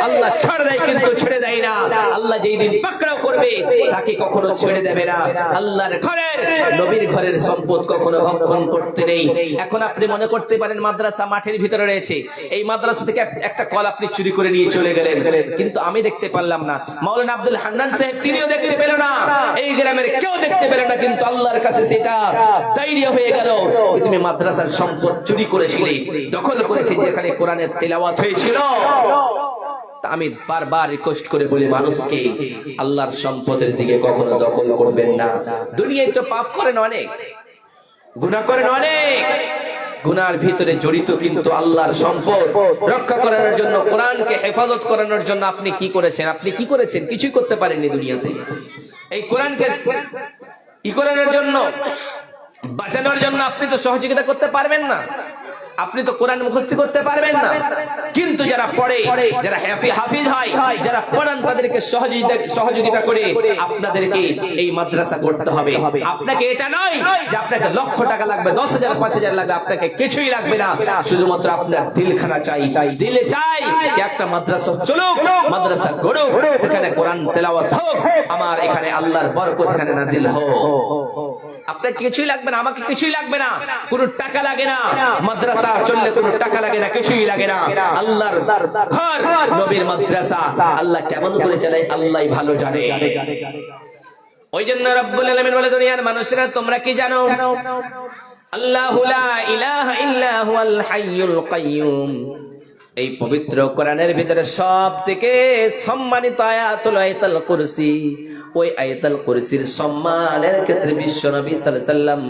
আল্লাহ ছাড় দেয় কিন্তু ছেড়ে দেয় না। আল্লাহ যেই দিন পাকড়াও করবে তাকে কখনো ছেড়ে দেবে না। আল্লাহর ঘরের নবীর ঘরের সম্পদ কখনো ভক্ষণ করতে নেই। এখন আপনি মনে করতে পারেন মাদ্রাসা মাঠের ভিতরে রয়েছে, এই মাদ্রাসা থেকে একটা কল আপনি চুরি করে নিয়ে চলে গেলেন, কিন্তু আমি দেখতে পারলাম না, মাওলানা আব্দুল হান্নান সাহেব তিনিও দেখতে পেল না, এই গ্রামের কেউ দেখতে পেল না, কিন্তু আল্লাহর কাছে সেটা দায়িত্ব হয়ে গেল। তুমি মাদ্রাসার সম্পদ চুরি করেছিলে, দখল করেছে, যেখানে কোরআনের তেলাওয়াত হয়েছিল। আমি বারবার রিকোয়েস্ট করে বলি মানুষকে, আল্লাহর সম্পদের দিকে কখনো দখল করবেন না। দুনিয়ায় তো পাপ করেন অনেক, গুনাহ করেন অনেক, গুনার ভিতরে জড়িত, কিন্তু আল্লাহর সম্পদ রক্ষা করানোর জন্য, কোরআনকে হেফাজত করানোর জন্য আপনি কি করেছেন? আপনি কি করেছেন? কিছুই করতে পারেননি দুনিয়াতে। এই কোরআনকে ই করানোর জন্য, বাঁচানোর জন্য আপনি তো সহযোগিতা করতে পারবেন না, আপনি তো কোরআন মুখস্থ করতে পারবেন না, কিন্তু যারা পড়ে, যারা হাফিজ হয়, যারা পড়ান, তাদেরকে সহযোগিতা করে আপনাদেরকে এই মাদ্রাসা করতে হবে। আপনাকে এটা নয় যে আপনাকে লক্ষ টাকা লাগবে, 10,000 5,000 লাগবে, আপনাকে কিছুই লাগবে না, শুধুমাত্র আপনার দিলখানা চাই। দিলে চাই যে একটা মাদ্রাসা চলুক, মাদ্রাসা গড়ুক, সেখানে কোরআন তেলাওয়াত হোক, আমার এখানে আল্লাহর বরকত এখানে নাজিল হোক। আপনার কিছুই লাগবে না, আমাকে কিছুই লাগবে না, কোনো টাকা লাগে না, মাদ্রাসা চললে কোনো টাকা লাগে না, কিছুই লাগে না। আল্লাহর ঘর, নবীর মাদ্রাসা আল্লাহ কেমন করে চালায় আল্লাহই ভালো জানে। ওই জন্য রব্বুল আলামিন বলে, দুনিয়ার মানুষেরা তোমরা কি জানো? আল্লাহু লা ইলাহা ইল্লা হুয়াল হাইয়ুল কাইয়্যুম। এই পবিত্র কোরআনের ভিতরে সবথেকে সম্মানিত আয়াত হলো আয়াতুল কুরসি। ওই আয়াতুল কুরসির সম্মানের ক্ষেত্রে বিশ্ব নবী সাল্লাল্লাহু আলাইহি সাল্লাম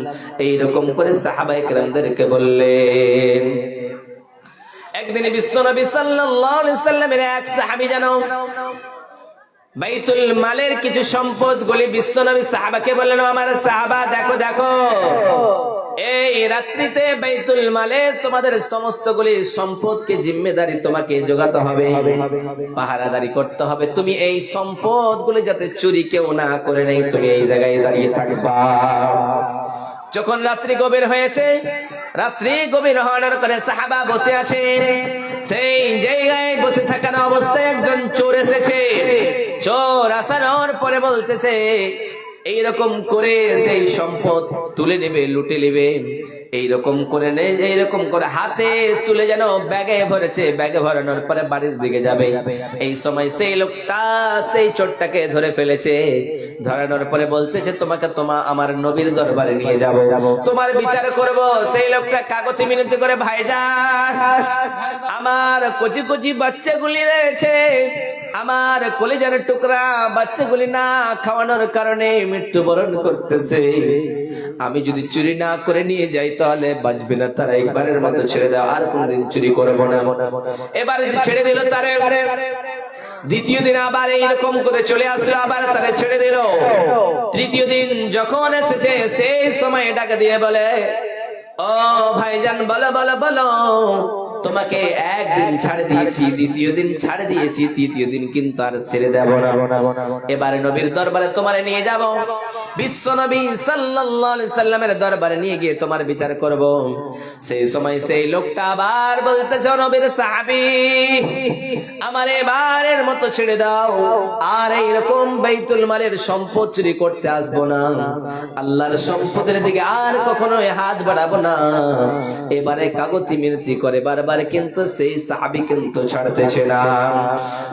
এইরকম করে সাহাবায়ে কেরামদেরকে বললেন। একদিন বিশ্ব নবী সাল্লাল্লাহু আলাইহি সাল্লামের এক সাহাবী জানো বাইতুল মালের কিছু সম্পদ গুলি বিশ্ব নবী সাহাবাকে বললেন, আমার সাহাবা দেখো দেখো, এই রাত্রিতে বাইতুল মালে তোমাদের সমস্ত গুলি সম্পদকে জিম্মেদারি তোমাকে জোগাতে হবে, পাহারাদারি করতে হবে, তুমি এই সম্পদ গুলি যাতে চুরি কেউ না করে নেই, তুমি এই জায়গায় দাঁড়িয়ে থাকবা। যখন রাত্রি গভীর হয়েছে, রাত্রি গভীর হওয়ার পরে সাহাবা বসে আছেন, সেই জায়গায় বসে থাকার অবস্থায় একজন চোর এসেছে। চোর আসার পরে বলতেছে, এইরকম করে সেই সম্পদ তুলে নেবে, লুটে নেবে, এইরকম করে এইরকম করে হাতে তুলে যেন ব্যাগে ভরেছে, ব্যাগে ভরানোর পরে বাড়ির দিকে যাবে। এই সময় সেই লোকটা সেই চোরটাকে ধরে ফেলেছে, ধরানোর পরে বলতেছে, তোমাকে আমার নবীর দরবারে নিয়ে যাব, তোমার বিচার করব। সেই লোকটা কাগজে মিনতি করে, ভাইজান আমার কচি কচি বাচ্চাগুলি রয়েছে, আমার কলিজার টুকরা বাচ্চাগুলি না খাওয়ানোর কারণে মৃত্যুবরণ করতেছে, আমি যদি চুরি না করে নিয়ে যাই তাহলে বাঁচবে না, তারা একবারের মতো ছেড়ে দাও, আর কোনদিন চুরি করবো না। এবারে যে ছেড়ে দিল তারে, দ্বিতীয় দিন আবার এইরকম করে চলে আসলো, আবার তারা ছেড়ে দিল। তৃতীয় দিন যখন এসেছে, সেই সময় ডাকে দিয়ে বলে, ও ভাইজান বলো বলো বলো, তোমাকে একদিন ছাড়ে দিয়েছি, দ্বিতীয় দিন ছাড়ে দিয়েছি, তৃতীয় দিন কিন্তু আর ছেড়ে দেব না, এবারে নবীর দরবারে তোমারে নিয়ে যাব, বিশ্ব নবী সাল্লাল্লাহু আলাইহি সাল্লামের দরবারে নিয়ে গিয়ে তোমার বিচার করব। সেই সময় সেই লোকটা আবার বলতেছে, নবীর সাহাবী আমার এবারের মতো ছেড়ে দাও, আর এইরকম বাইতুল মালের সম্পদ চুরি করতে আসবো না, আল্লাহর সম্পদের দিকে আর কখনো হাত বাড়াবো না। এবারে কাগতি মিনতি করে বারবার, কিন্তু সেই সাহাবী কিন্তু ছাড়তেছে না,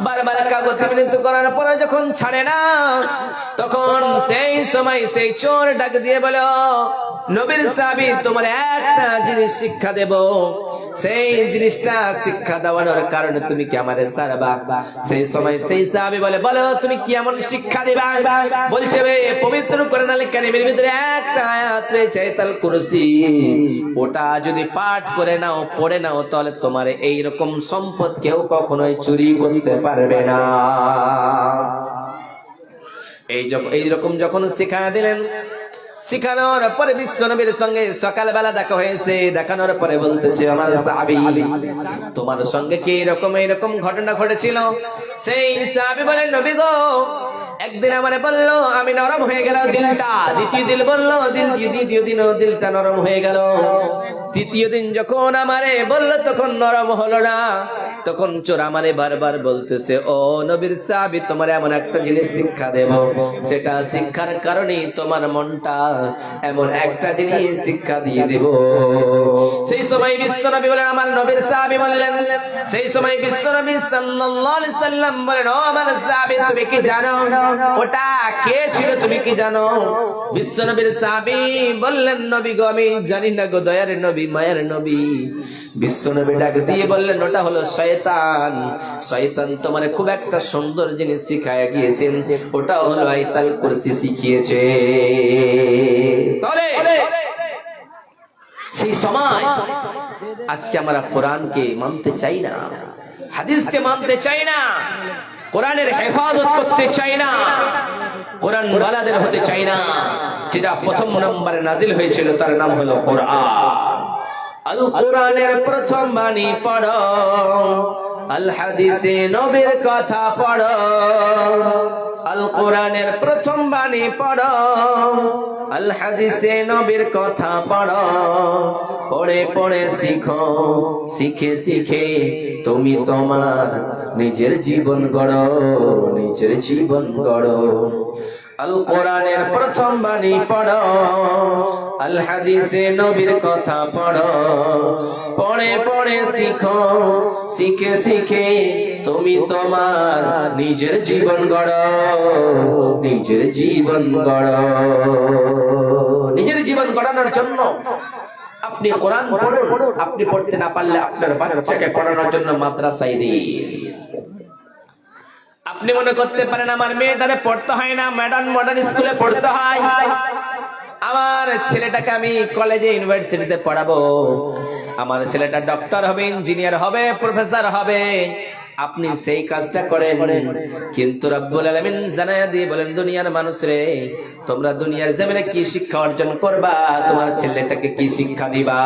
বারবার কাগতি মিনতি করার পরে যখন ছাড়ে না, তখন সেই সময় সেই চোর ডাক দিয়ে বলো, নবীর সাহাবী তোমার একটা জিনিস শিক্ষা দেব, সেই জিনিসটা শিক্ষা দেওয়ানোর কারণে তুমি কি আমারে ছাড়বা? সেই সময় সেই সাহাবী বলে, বলো তুমি কি এমন শিক্ষা দিবা? বলছে, পবিত্র কোরআনুল কারীমের ভিতরে একটা আয়াত রয়েছে আয়াতুল কুরসি, ওটা যদি পাঠ করে নাও, পড়ে নাও, তাহলে তোমার এইরকম সম্পদ কেউ কখনোই চুরি করতে পারবে না। এইরকম যখন শিক্ষা দিলেন, শিখানোর পরে বিশ্ব নবীর সঙ্গে সকালবেলা দেখা হয়েছে, দেখানোর পরে বলতেছে, আমার সাহাবী তোমার সঙ্গে কি এইরকম ঘটনা ঘটেছিল? সেই সাহাবী বলে, নবী গো একদিন আমারে বললো, আমি নরম হয়ে গেল দিলটা, দ্বিতীয় দিন বললো, দ্বিতীয় দিনও দিলটা নরম হয়ে গেল, তৃতীয় দিন যখন আমারে বললো তখন নরম হলো না, তখন চোর আমারে বারবার বলতেছে, ও নবীর সাহাবী, তোমার এমন একটা জিনিস শিক্ষা দেব, সেটা শিক্ষার কারণেই তোমার মনটা এমন একটা জিনিস শিক্ষা দিয়ে দেব। সেই সময় বিশ্বনবী বলেন, আমার নবীর সাহাবী বললেন, সেই সময় বিশ্বনবী সাল্লাল্লাহু আলাইহি সাল্লাম বলেন, ও আমার সাহাবী, তুমি কি জানো ওটা কে ছিল, তুমি কি জানো? বিশ্বনবীর সাহাবী বললেন, নবী গো, আমি জানি না গো, দয়ার নবী, মায়ের নবী। বিশ্বনবী ডাক দিয়ে বললেন, ওটা হলো শয়তান। শয়তান তোমারে খুব একটা সুন্দর জিনিস শিখায় গিয়েছেন, ওটা হলো আয়াতুল কুরসি শিখিয়েছে। তাহলে সেই সময় আজকে আমরা কোরআনকে মানতে চাই না, হাদিসকে মানতে চাই না, কোরআনের হেফাজত করতে চাই না, কোরআন ওয়ালাদের হতে চাই না। যেটা প্রথম নম্বরে নাজিল হয়েছিল তার নাম হলো কোরআন। আল কোরআনের প্রথম বাণী পড়ো, আল হাদিসে নবীর কথা পড়ো। আল কোরআনের প্রথম বাণী পড়ো, আল হাদিসে নবীর কথা পড়ো। পড়ে পড়ে শিখো, শিখে শিখে তুমি তোমার নিজের জীবন গড়ো, নিজের জীবন গড়ো। আল কোরআনের প্রথম বাণী পড়ো, আল হাদিসে নবীর কথা পড়ো। পড়ে পড়ে শিখো, শিখে শিখে তুমি তোমার নিজের জীবন গড়ো, নিজের জীবন গড়ো। নিজের জীবন গড়ানোর জন্য আপনি কোরআন পড়ুন, আপনি পড়তে না পারলে আপনার বাচ্চাকে পড়ানোর জন্য মাদ্রাসায় দিন। আপনি মনে করতে পারেন আমার মেয়েটারে পড়তে হয় না, মডার্ন স্কুলে পড়তে হয়, আমার ছেলেটাকে আমি কলেজে ইউনিভার্সিটিতে পড়াবো, আমার ছেলেটা ডক্টর হবে, ইঞ্জিনিয়ার হবে, প্রফেসর হবে। আপনি সেই কাজটা করেন, কিন্তু রব্বুল আলামিন জানায়া দিয়ে বলেন, দুনিয়ার মানুষ রে, তোমরা দুনিয়ার জমিনে কি শিক্ষা অর্জন করবা, তোমার ছেলেটাকে কি শিক্ষা দিবা?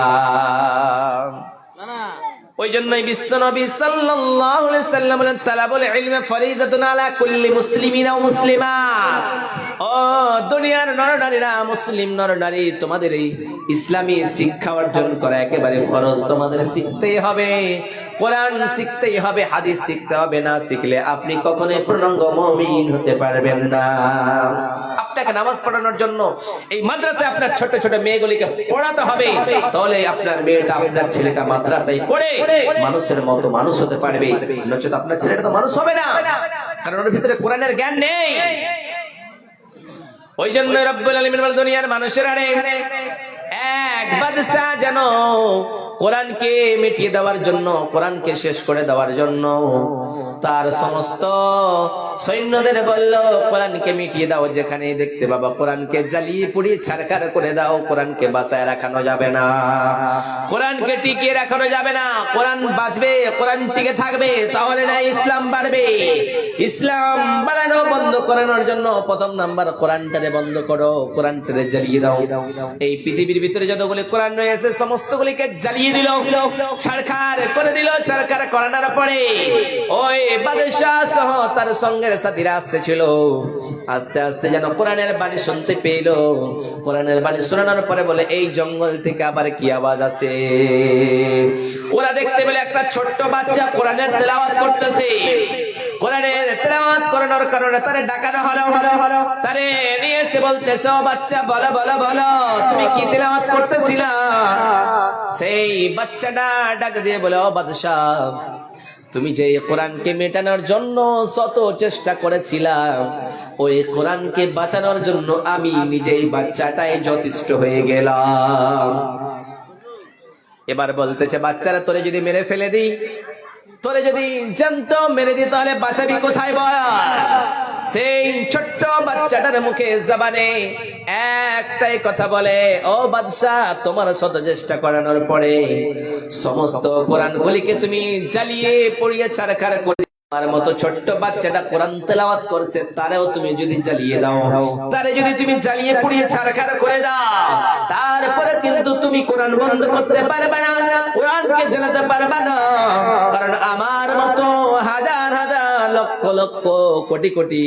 ওই জন্যই বিশ্বনবী সাল্লাল্লাহু আলাইহি সাল্লাম বলেন, তালাবুল ইলমি ফরিদাতুন আলা কুল্লি মুসলিমিন ওয়া মুসলিমাত। ও দুনিয়ার নরনারীরা, মুসলিম নরনারী, তোমাদের এই ইসলামী শিক্ষা অর্জন করা একেবারে ফরজ, তোমাদের শিখতেই হবে। কোরআন শিখতেই হবে, হাদিস শিখতে হবে, না শিখলে আপনি কখনোই পূর্ণাঙ্গ মুমিন হতে পারবেন না। আপনাকে নামাজ পড়ানোর জন্য এই মাদ্রাসায় আপনার ছোট ছোট মেয়েগুলিকে পড়াতে হবে, তাহলে আপনার মেয়েটা, আপনার ছেলেটা মাদ্রাসায় পড়ে মানুষের মতো মানুষ হতে পারবে, নচেত আপনার ছেলেটা তো মানুষ হবে না, কারণ ওর ভিতরে কোরআনের জ্ঞান নেই। ওই জন্য রব্বুল আলামিন বলেন, দুনিয়ার মানুষেরা রে, এক বাদশা যেন কোরআনকে মিটিয়ে দেওয়ার জন্য, কোরআনকে শেষ করে দেওয়ার জন্য তার সমস্ত সৈন্যদের বলল, কোরআনকে মিটিয়ে দাও, যেখানে দেখতে বাবা কোরআনকে জ্বালিয়ে পুড়িয়ে ছারখার করে দাও, কোরআনকে বাঁচায় রাখানো যাবে না, কোরআনকে টিকিয়ে রাখানো যাবে না। কোরআন বাঁচবে, কোরআন টিকে থাকবে, তাহলে না ইসলাম বাড়বে। ইসলাম বাড়ানো বন্ধ করানোর জন্য প্রথম নাম্বার কোরআনটারে বন্ধ করো, কোরআনটারে জ্বালিয়ে দাও। এই পৃথিবীর ভিতরে যতগুলি কোরআন রয়েছে সমস্তগুলিকে জ্বালিয়ে দিল, ছারখার করে দিল। ছারখার করানোর পরে ওই বাদশা সহ তার সঙ্গের সাথীরা আসতেছিল, আস্তে আস্তে যেন কোরআনের বাণী শুনতে পেল। কোরআনের বাণী শোনানোর পরে বলে, এই জঙ্গল থেকে আবার কি আওয়াজ আসে? ওরা দেখতে পেলে একটা ছোট্ট বাচ্চা কোরআনের তেলাওয়াত করতেছে। কোরআনের তেলাওয়াত করানোর কারণে তারে ডাকানো হলো, তারে নিয়ে এসে বলতেছে, ও বাচ্চা, বলো বলো বলো, তুমি কি তেলাওয়াত করতেছিলা? সেই বাচ্চাটা ডাক দিয়ে বলে, ও বাদশাহ, তুমি যে কোরআনকে মেটানোর জন্য শত চেষ্টা করেছিলাম, ওই কোরআনকে বাঁচানোর জন্য আমি নিজেই বাচ্চাটাই যথেষ্ট হয়ে গেলাম। এবার বলতেছে, বাচ্চারা, তোরে যদি মেরে ফেলে দিই, তোরে যদি জ্যান্ত মেরে দিই, তাহলে বাঁচাবি কোথায় বল? সেই ছোট্ট বাচ্চাটার মুখে জবানে একটাই কথা বলে, ও বাদশাহ, তোমার শত চেষ্টা করানোর পরে সমস্ত কোরআনগুলিকে তুমি জ্বালিয়ে পুড়িয়ে ছারখার করে, আমার মতো ছোট্ট বাচ্চাটা কোরআন তেলাওয়াত করছে, তারেও তুমি যদি জ্বালিয়ে দাও, তারে যদি তুমি জ্বালিয়ে পুড়িয়ে ছারখার করে দাও, তারপরে কিন্তু তুমি কোরআন বন্ধ করতে পারবে না, কোরআনকে জ্বালাতে পারবে না। কারণ আমার মতো হাজার হাজার লক্ষ লক্ষ কোটি কোটি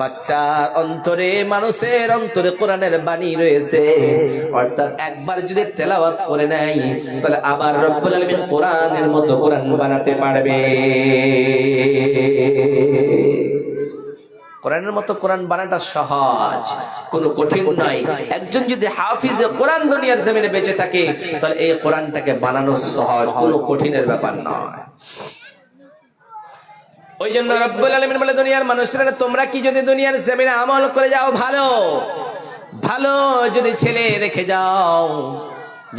বাচ্চার অন্তরে, মানুষের অন্তরে কোরআনের বাণী রয়েছে। অর্থাৎ একবার যদি তেলাওয়াত করে নেয় তাহলে আবার রব্বুল আলামিন কোরআনের মতো কোরআন বানাতে পারবে। কোরআনের মতো কোরআন বানাটা সহজ, কোনো কঠিন নয়। একজন যদি হাফিজে কোরআন দুনিয়ার জমিনে বেঁচে থাকে তাহলে এই কোরআনটাকে বানানো সহজ, কোনো কঠিনের ব্যাপার নয়। ওই জন্য রব্বুল আলামিন বলে, দুনিয়ার মানুষরা তোমরা কি যদি দুনিয়ার জমিনে আমল করে যাও, ভালো ভালো যদি ছেলে রেখে যাও,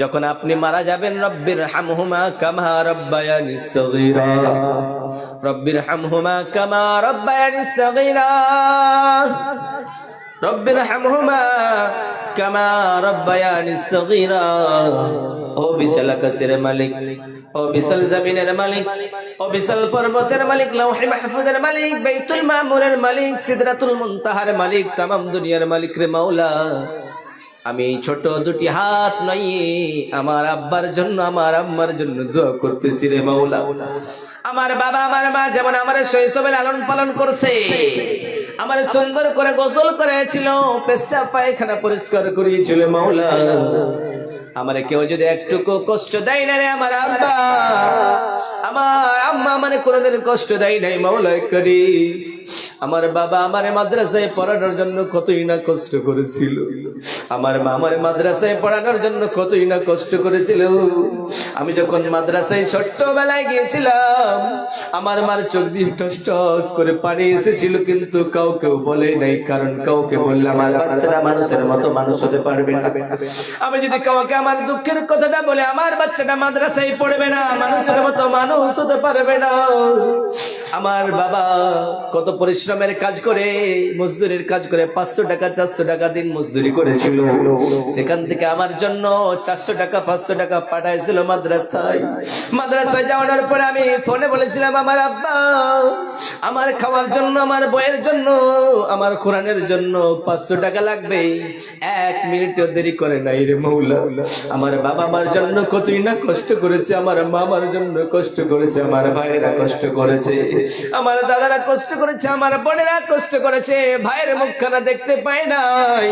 যখন আপনি মারা যাবেন, রব্বির হামহুমা কামা রব্বায়ানি সগীরা, রব্বির হামহুমা কামা রব্বায়ানি সগীরা, রব্বির হামহুমা কামা রব্বায়ানি সগীরা। ও বিশাল আকাশের মালিক, ও বিশাল জমিনের মালিক, ও বিশাল পর্বতের মালিক, লাউহে মাহফুজের মালিক, বাইতুল মামুরের মালিক, সিদরাতুল মুনতাহার মালিক, তামাম দুনিয়ার মালিক রে মাওলা, আমি এই ছোট দুটি হাত নয় আমার আব্বার জন্য, আমার আম্মার জন্য দোয়া করতেছি রে মাওলা। আমার বাবা আমার মা যেমন আমার শৈশবে লালন পালন করছে, আমার সুন্দর করে গোসল করেছিল, পেশাব পায়খানা পরিষ্কার করিয়েছিল মাওলা, আমার কেউ যদি একটুকু কষ্ট দেয় না রে আমার আব্বা, আমার আম্মা মানে কোনোদিন কষ্ট দেয় নাই মাওলা করিম। আমার বাবা আমার মাদ্রাসায় পড়ানোর জন্য কতই না কষ্ট করেছিল, আমার মা আমার মাদ্রাসায় পড়ানোর জন্য কতই না কষ্ট করেছিল। আমি যখন মাদ্রাসায় ছোট্টবেলায় গিয়েছিলাম, আমার মার চোখ দিয়ে টস টস করে পানি এসেছিল, কিন্তু কাউকে বলে নাই, কারণ কাউকে বললে আমার বাচ্চাটা মানুষের মতো মানুষ হতে পারবে না। আমি যদি কাউকে আমার দুঃখের কথাটা বলে, আমার বাচ্চাটা মাদ্রাসায় পড়বে না, মানুষের মতো মানুষ হতে পারবে না। আমার বাবা কত পরিশ্রমের কাজ করে, মজদুরির কাজ করে 500 টাকা 400 টাকা দিন মজদুরি করেছিল, সেখান থেকে আমার জন্য 400 টাকা 500 টাকা পাঠাইছিল মাদ্রাসায়। মাদ্রাসায় যাওয়ার পরে আমি ফোনে বলেছিলাম, আমার আব্বা আমার খাওয়ার জন্য, আমার বইয়ের জন্য, আমার কোরআনের জন্য 500 টাকা লাগবে। 1 মিনিটও দেরি করে নাই রে মাওলা। আমার বাবা আমার জন্য কতই না কষ্ট করেছে, আমার মা আমার জন্য কষ্ট করেছে, আমার ভাইয়েরা কষ্ট করেছে, আমার দাদারা কষ্ট করেছে, আমার বোনেরা কষ্ট করেছে, ভাইয়ের মুখখানা দেখতে পাই নাই,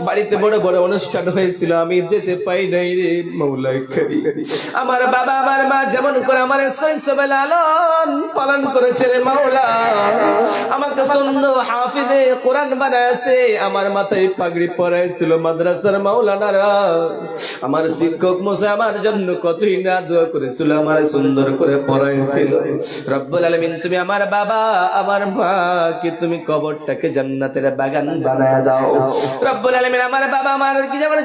বাড়িতে বড় বড় অনুষ্ঠান হয়েছিল আমি যেতে পাই নাই রে মাওলা করিম। আমার বাবা আমার মা যেমন করে আমার শৈশবে লালন পালন করেছে রে মাওলা, আমাকে সুন্দর হাফিজে কোরআন বানাইছে, আমার মাথায় পাগড়ি পরাইছিল মাদ্রাসার মাওলানারা, আমার শিক্ষক মশাই আমার জন্য কতই না দোয়া করেছিল, আমার সুন্দর করে পড়াইছিল। রব্বুল আলামিন তুমি আমার বাবা আমার মা কি তুমি কবরটাকে জান্নাতের বাগান বানায় দাও। রব্বুল আলামিন আমার বাবা আমার কি যেমন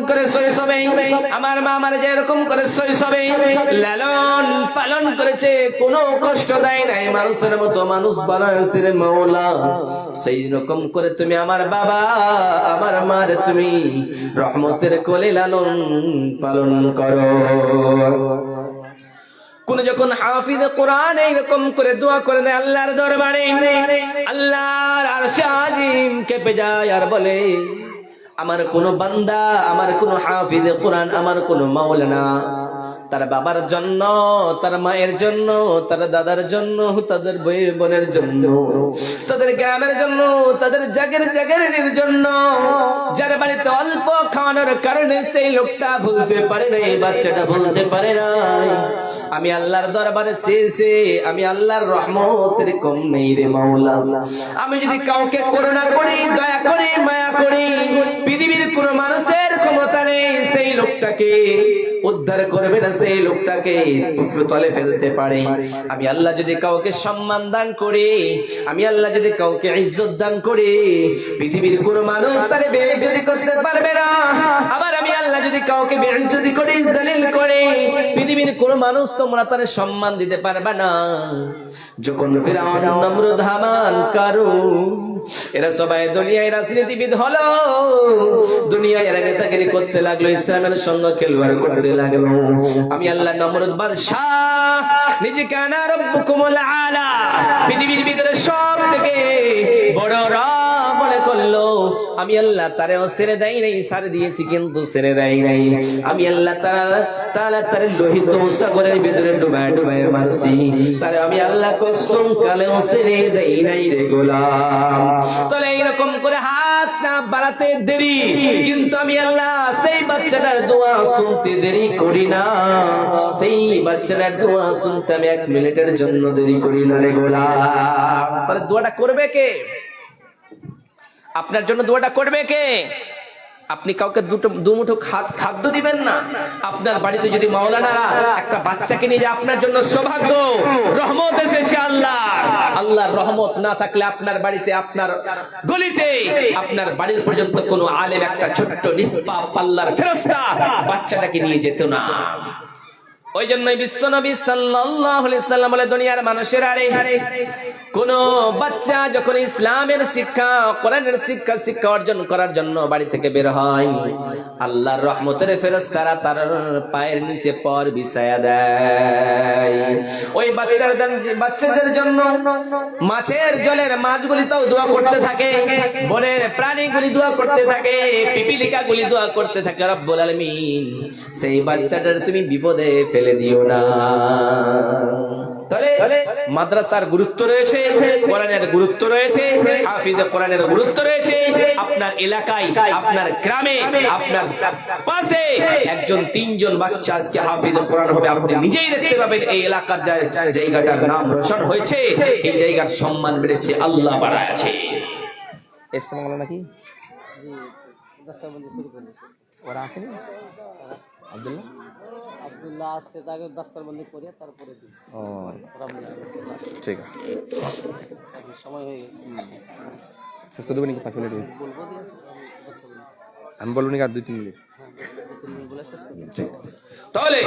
করে শৈশবে, আমার মা আমার যেরকম করে শৈশবে লালন পালন করেছে, কোনো কষ্ট দেয় নাই, মানুষের মতো মানুষ বানাইছে রে মাওলা, সেই রকম করে তুমি আমার বাবা আমার মার তুমি রহমতের কোলে লালন পালন করো। কোন যখন হাফিজে কোরআন এইরকম করে দোয়া করে দেয় আল্লাহর দরবারে, আল্লাহর আরশে আজিম কেঁপে যায় আর বলে, আমার কোন বান্দা, আমার কোন হাফিজে কোরআন, আমার কোন মাওলানা তার বাবার জন্য, তার মায়ের জন্য, তার দাদার জন্য, তাদের বোনের জন্য, তাদের গ্রামের জন্য, তাদের জাগের জন্য, যার বাড়িতে অল্প খাওয়ানোর কারণে সেই লোকটা বলতে পারে না, এই বাচ্চাটা বলতে পারে না, আমি আল্লাহর দরবারে চেয়েছি, আমি আল্লাহর রহমতের কম নেই রে মাওলা। আমি যদি কাউকে করুণা করি, দয়া করি, মায়া করি, পৃথিবীর কোন মানুষের ক্ষমতা নেই সেই লোকটাকে উদ্ধার করবে না, সেই লোকটাকে তলে ফেলতে পারে। আমি আল্লাহ যদি কাউকে সম্মান দান করি, আমি আল্লাহ যদি কাউকে ইজ্জত দান করি, পৃথিবীর কোন মানুষ তারে বেইজ্জতি করতে পারবে না। আবার আমি আল্লাহ যদি কাউকে বেইজ্জতি করি, জলিল করি, পৃথিবীর কোন মানুষ তোমরা তারে সম্মান দিতে পারবে না। যখন ফিরআউন, নমরুদ, হামান, কারুন এরা সবাই দুনিয়ায় রাজনীতিবিদ হলো, দুনিয়ায় এরা নেতাগিরি করতে লাগলো, ইসলামের সঙ্গে খেলবাড় করতে লাগলো, আমি আল্লাহ নমরুদ বাদশাহ নিজেকে আনা রব্বুকুমুল আলা, পৃথিবীর ভিতরে সব থেকে বড় রব বলে করলো, আমি আল্লাহ তারেও ছেড়ে দেয় নাই, সার দিয়েছি কিন্তু ছেড়ে দেয় নাই। আমি আল্লাহ তাআলা তার লোহিত সাগরের ভিতরে ডুবায় ডুবায় মারছি, তারে আমি আল্লাহ কসম কালেও ছেড়ে দেই নাই রে গোলাম। তাহলে এইরকম করে হাত না বাড়াতে দেরি, কিন্তু আমি আল্লাহ সেই বাচ্চাটার দোয়া শুনতে দেরি করি না, সেই বাচ্চাটার দোয়া শুনতে আমি 1 মিনিটের জন্য দেরি করি না রে গোলাম। তাহলে দোয়াটা করবে কে? আপনার জন্য দোয়াটা করবে কে? আপনি কাউকে দুমুঠো খাদ্য দিবেন না? আপনার বাড়িতে যদি মাওলানারা একটা বাচ্চাকে নিয়ে যায়, আপনার জন্য সৌভাগ্য, রহমত এসেছে আল্লাহর রহমত না থাকলে আপনার বাড়িতে, আপনার গলিতে, আপনার বাড়ির পর্যন্ত কোনো আলেম একটা ছোট্ট নিষ্পাপ আল্লাহর ফেরেশতা বাচ্চাটাকে নিয়ে যেত না। ওই জন্যই বিশ্বনবী সাল্লাল্লাহু আলাইহি সাল্লাম বলে, দুনিয়ার মানুষেরা রে, কোন বাচ্চা যখন ইসলামের শিক্ষা, কোরআনের শিক্ষা অর্জন করার জন্য বাড়ি থেকে বের হয়, আল্লাহর রহমতের ফেরেশতারা তার পায়ের নিচে পর বিছায়া দেয়। ওই বাচ্চাদের জন্য মাছের জলের মাছগুলিতেও দোয়া করতে থাকে, বনের প্রাণীগুলি দোয়া করতে থাকে, পিপিলিকাগুলি দোয়া করতে থাকে, রব্বুল আলামিন সেই বাচ্চাটার তুমি বিপদে ফেলে দিও না। তাহলে মাদ্রাসার গুরুত্ব রয়েছে, কোরআনের গুরুত্ব রয়েছে, হাফিজে কোরআনের গুরুত্ব রয়েছে। আপনার এলাকায়, আপনার গ্রামে, আপনার পাশে একজন 3জন বাচ্চা আজকে হাফিজে কোরআন হবে, আপনি নিজেই দেখতে পাবেন এই এলাকার জায়গাটার নাম রোশন হয়েছে, এই জায়গার সম্মান বেড়েছে, আল্লাহ বাড়াচ্ছে। ইসলাম নাকি ওরা আসেনি? আব্দুল্লাহ আসছে, তাকে দাস্তারবন্দি করে তারপরে দিই। ও ঠিক আছে, সময় হয়ে গেছে। শেষ করে দেবো নাকি? 5 মিনিট বলবো, দিয়েছে আমি বলবো নাকি? আর 2-3 মিনিট বলে শেষ করবো। তাহলে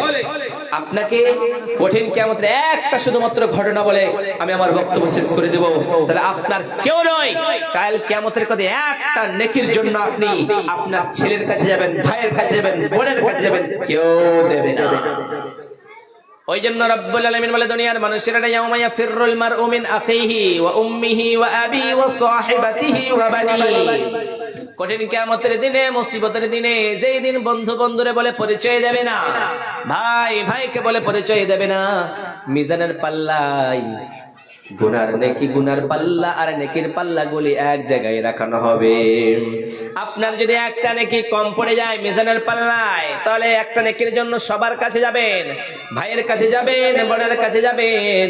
আপনাকে কঠিন কিয়ামতের একটা শুধুমাত্র ঘটনা বলে আমি আমার বক্তব্য শেষ করে দেব। তাহলে আপনার কেউ নয়, কাল কিয়ামতের কথা একটা নেকির জন্য আপনি আপনার ছেলের কাছে যাবেন, ভাইয়ের কাছে যাবেন, বোনের কাছে যাবেন, কেউ দেবে না। ওই জন্য রব্বুল আলামিন বলে, দুনিয়ার মানুষেরা ইয়াউমা ইয়াফিরুল মারউ মিন আখিহি ওয়া উম্মিহি ওয়া আবিহি ওয়া সাহিবাতিহি ওয়া বানিহি। কঠিন কিয়ামতের দিনে, মুসিবতের দিনে, যেই দিন বন্ধু বন্ধুরে বলে পরিচয় দেবে না, ভাই ভাইকে বলে পরিচয় দেবে না, মিজানের পাল্লাই গুনার পাল্লা আর নেকির পাল্লা গুলি এক জায়গায় রাখানো হবে। আপনার যদি একটা নেকি কম পড়ে যায় মিজানের পাল্লায়, তাহলে একটা নেকির জন্য সবার কাছে যাবেন, ভাইয়ের কাছে যাবেন, বোনের কাছে যাবেন,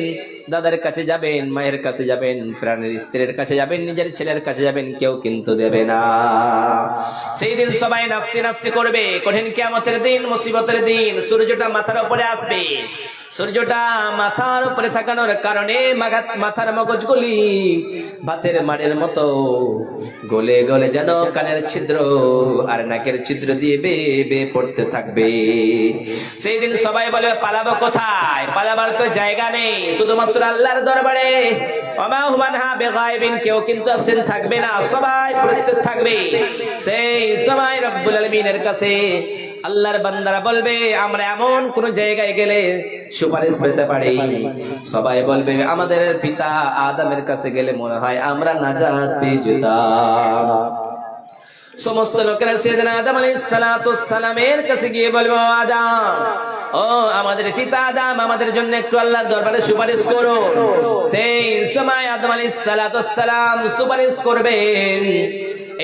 দাদার কাছে যাবেন, মায়ের কাছে যাবেন, প্রাণের স্ত্রীর কাছে যাবেন, নিজের ছেলের কাছে যাবেন, কেউ কিন্তু দেবে না। সেই দিন সবাই নাফসি নাফসি করবে। কঠিন কিয়ামতের দিন, মুসিবতের দিন, সূর্যটা মাথার উপরে আসবে। সূর্যটা মাথার উপরে থাকানোর কারণে মাথার মগজগুলি ভাতের মাড়ের মতো গলে গলে যেন কানের ছিদ্র আর নাকের ছিদ্র দিয়ে বেয়ে পড়তে থাকবে। সেই দিন সবাই বলে, পালাবো কোথায়? পালাবার তো জায়গা নেই, শুধুমাত্র আল্লাহর দরবারে। ওমা হুমানহা বেগাইবিন, কেউ কিন্তু অ্যাবসেন্ট থাকবে না, সবাই প্রস্তুত থাকবে। সেই সময় রব্বুল আলামিনের কাছে আল্লাহর বান্দারা বলবে, আমরা এমন কোন জায়গায় গেলে সুপারিশ পেতে পারি? সবাই বলবে, আমাদের পিতা আদমের কাছে গেলে মনে হয় আমরা নাজাত পেয়ে যেতাম। সমস্ত লোকেরা সাইয়েদনা আদম আলাইহিস সালাতু ওয়াস সালামের কাছে গিয়ে বলবো, আদম, ও আমাদের পিতা আদম, আমাদের জন্য একটু আল্লাহর দরবারে সুপারিশ করো। সেই সময় আদম আলাইহিস সালাতু ওয়াস সালাম সুপারিশ করবেন,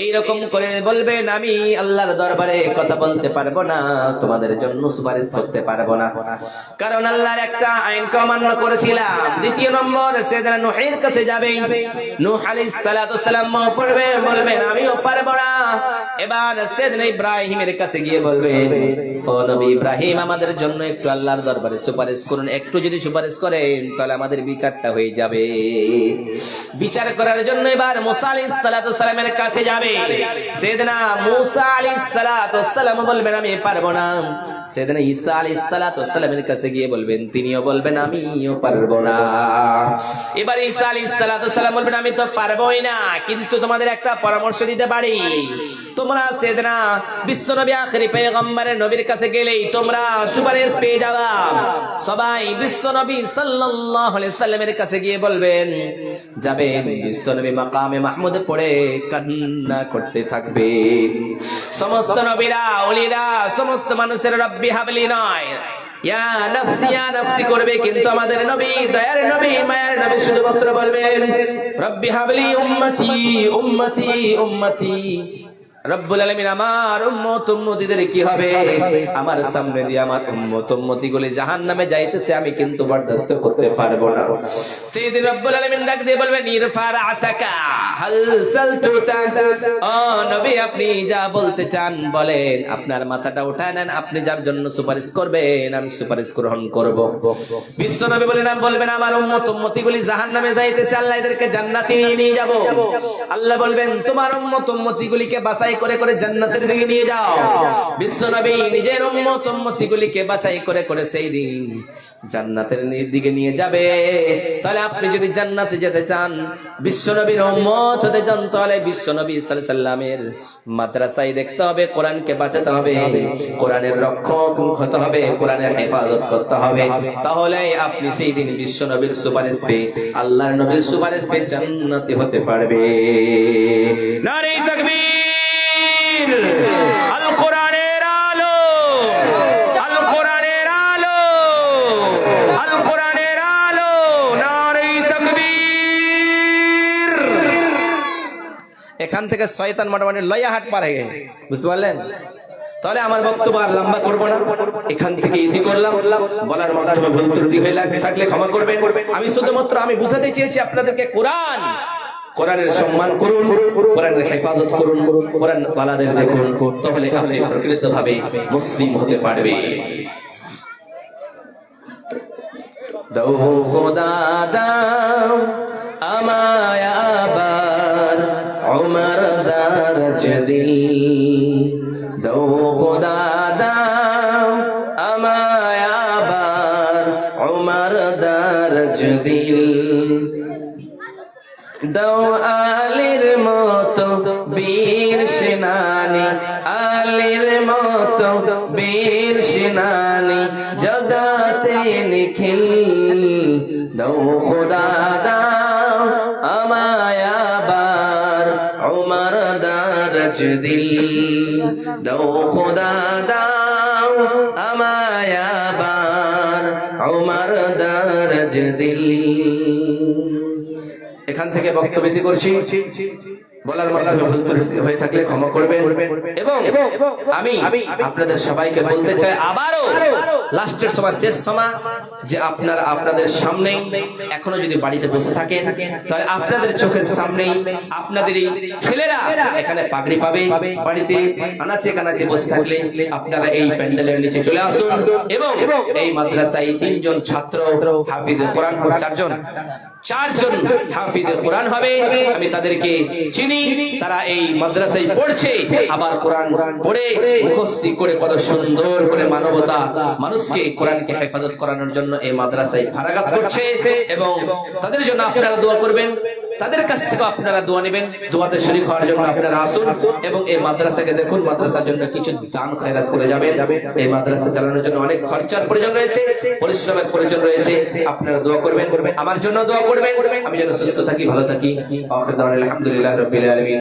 এইরকম করে বলবেন, আমি আল্লাহর দরবারে কথা বলতে পারবো না, তোমাদের জন্য সুপারিশ করতে পারবো না, কারণ আল্লাহর একটা আইনকে অমান্য করেছিলাম। দ্বিতীয় নম্বর, সাইয়েদনা নূহের কাছে যাবেন, নূহ আলাইহিস সালাতু ওয়াস সালাম বলবেন, আমিও পারবো না। এবার সাইয়েদনা ইব্রাহিমের কাছে গিয়ে বলবেন, ও নবী ইব্রাহিম, আমাদের জন্য একটু আল্লাহর দরবারে সুপারিশ করুন। একটু যদি সুপারিশ করেন তাহলে আমাদের বিচারটা হয়ে যাবে। বিচার করার জন্য এবার মুসা আলাইহিস সালাতু ওয়াস সালামের কাছে যাবে। সাইয়েদনা মুসা আলাইহিস সালাতু ওয়াস সালাম বলবেন, আমি পারবো না। সাইয়েদনা ঈসা আলাইহিস সালাতু ওয়াস সালামের কাছে গিয়ে বলবেন, তিনিও বলবেন, আমিও পারবো না। এবার ঈসা আলাইহিস সালাম বলবেন আমি তো পারবোই না, কিন্তু তোমাদের একটা পরামর্শ দিতে পারি। তোমরা সাইয়েদনা বিশ্বনবী আখেরি পয়গম্বরের নবীর কাছে গেলেই তোমরা সুপারিশ পেয়ে যাবা। সবাই বিশ্বনবী সাল্লাল্লাহু আলাইহি সাল্লামের কাছে গিয়ে বলবেন, যাবেন, বিশ্বনবী মাকামে মাহমুদ পড়ে কান্না করতে থাকবেন। সমস্ত নবীরা, ওলিরা, সমস্ত মানুষের রব্বি হাবলি নয়, ইয়া নাফসি করবে, কিন্তু আমাদের নবী, দয়ার নবী, মায়ের নবী শুধুমাত্র বলবেন রব্বি হাবলি উম্মতি উম্মতি উম্মতি। রব্বুল আলামিন আমার উম্মত উম্মতিদের কি হবে, আমার সামনে দিয়ে আমার উম্মত উম্মতি গুলি জাহান্নামে যাইতেছে, আমি কিন্তু বরদাস্ত করতে পারবো না। সেদিন রব্বুল আলামিন ডাক দিয়ে বলবেন ইরফা রাসাকা হাল সালতুতা, ও নবী আপনি যা বলতে চান বলেন, আপনার মাথাটা উঠায় নেন, আপনি যার জন্য সুপারিশ করবেন আমি সুপারিশ গ্রহণ করব। বিশ্ব নবী বলবেন আমার উম্মত উম্মতি গুলি জাহান্নামে যাইতেছে, আল্লাহ এদেরকে জান্নাতে নিয়ে যাব। আল্লাহ বলবেন তোমার উম্মত উম্মতি গুলিকে বাঁচাই করে করে জান্নাতের দিকে নিয়ে যাও। বিশ্বনবী নিজের উম্মত উম্মতি গুলিকে বাছাই করে করে সেই দিন জান্নাতের দিকে নিয়ে যাবে। তাহলে আপনি যদি জান্নাতে যেতে চান, বিশ্বনবীর উম্মত হতে চান, তাহলে বিশ্বনবী সাল্লাল্লাহু আলাইহি সাল্লামের মাদ্রাসায় দেখতে হবে, কোরআনকে বাঁচাতে হবে, কোরআনের রক্ষক হতে হবে, কোরআনের হেফাজত করতে হবে। তাহলে আপনি সেই দিন বিশ্বনবীর সুপারিশ পেয়ে, আল্লাহর নবীর সুপারিশ পেয়ে জান্নাতি হতে পারবে। নারে তাকবীর! আল কোরআনের আলো, আল কোরআনের আলো, আল কোরআনের আলো, নারে তাকবীর! এখান থেকে শয়তান মোটামুটি লয়া হাট পারে, বুঝতে পারলেন? তাহলে আমার বক্তব্য আর লম্বা করবো না, এখান থেকে ইতি করলাম। বলার মাধ্যমে ভুল ত্রুটি হয়ে থাকলে ক্ষমা করবেন। আমি শুধুমাত্র আমি বুঝাতে চেয়েছি আপনাদেরকে কোরআনের সম্মান করুন, কোরআনের হেফাজত করুন, কোরআন ওয়ালাদের দেখুন, তাহলে আপনি প্রকৃতভাবে মুসলিম হতে পারবে। দাও খোদা দাও আমায় আবার উমর দারজ দিল, দাও খোদা দাও আমায় আবার উমর দারজ দিল, দাও আলীর মতো বীর সেনানী, আলীর মতো বীর সেনানী জগাতে নিখিল, দাও খোদা দাও আমায় আবার উমর দারজ দিল, দাও খোদা দাও আমায় আবার উমর দারজ দিল। এখান থেকে বক্তব্য করছি, বলার মাধ্যমে ভুল ত্রুটি হয়ে থাকলে ক্ষমা করবেন। এবং আমি আপনাদের সবাইকে বলতে চাই আবারও, লাস্টের সময়, শেষ সময়, যে আপনারা আপনাদের সামনেই এখনো যদি বাড়িতে বসে থাকেন, তাহলে আপনাদের চোখের সামনেই আপনাদের এই ছেলেরা এখানে পাগড়ি পাবে। বাড়িতে আনাচে কানাচে বসে থাকলে আপনারা এই প্যান্ডেলের নিচে চলে আসুন এবং এই মাদ্রাসায় 3 জন ছাত্র হাফিজে কোরআন, 4 জন হাফিজে কোরআন হবে। আমি তাদেরকে চিনি, তারা এই মাদ্রাসায় পড়ছে, আবার কোরআন পড়ে মুখস্থ করে কত সুন্দর করে মানবতা, মানুষকে কোরআনকে হেফাজত করানোর জন্য এই মাদ্রাসায় ফারাগাত করছে। এবং তাদের জন্য আপনারা দোয়া করবেন, তাদের কাছ থেকে আপনারা দোয়া নেবেন, দোয়াতে শরীক হওয়ার জন্য আপনারা আসুন এবং এই মাদ্রাসাকে দেখুন, মাদ্রাসার জন্য কিছু দান খয়রাত করে যাবেন। এই মাদ্রাসা চালানোর জন্য অনেক খরচার প্রয়োজন রয়েছে, পরিশ্রমের প্রয়োজন রয়েছে। আপনারা দোয়া করবেন, আমার জন্য দোয়া করবেন, আমি যেন সুস্থ থাকি, ভালো থাকি। আখির দাওয়ানা আলহামদুলিল্লাহি রাব্বিল আলামিন।